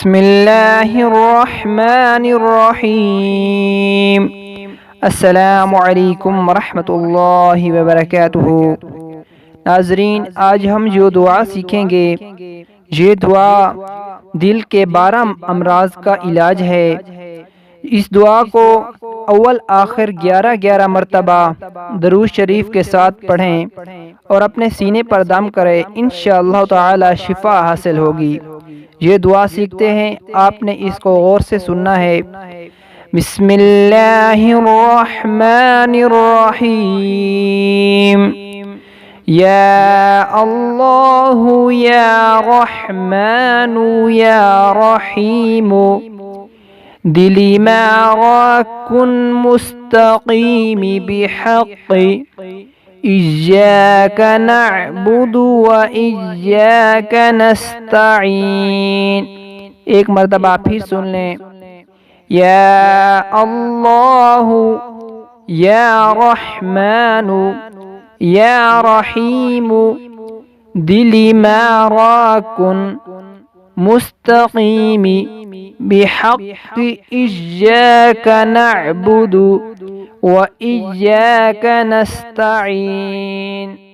بسم اللہ الرحمن الرحیم۔ السلام علیکم ورحمۃ اللہ وبرکاتہ۔ ناظرین، آج ہم جو دعا سیکھیں گے یہ دعا دل کے 12 امراض کا علاج ہے۔ اس دعا کو اول آخر 11 مرتبہ درود شریف کے ساتھ پڑھیں اور اپنے سینے پر دم کریں، انشاءاللہ تعالی شفا حاصل ہوگی۔ یہ دعا سیکھتے ہیں، آپ نے اس کو غور سے سننا ہے۔ بسم اللہ الرحمن الرحیم۔ یا اللہ یا رحمن یا رحیم، دلی ما کن مستقیم بحق، ایاک نعبد و ایاک نستعین۔ ایک مرتبہ پھر سن لیں۔ یا اللہ یا رحمن یا رحیم، دلی ما کن مستقیم بحق، ایاک نعبد و ایاک نستعین۔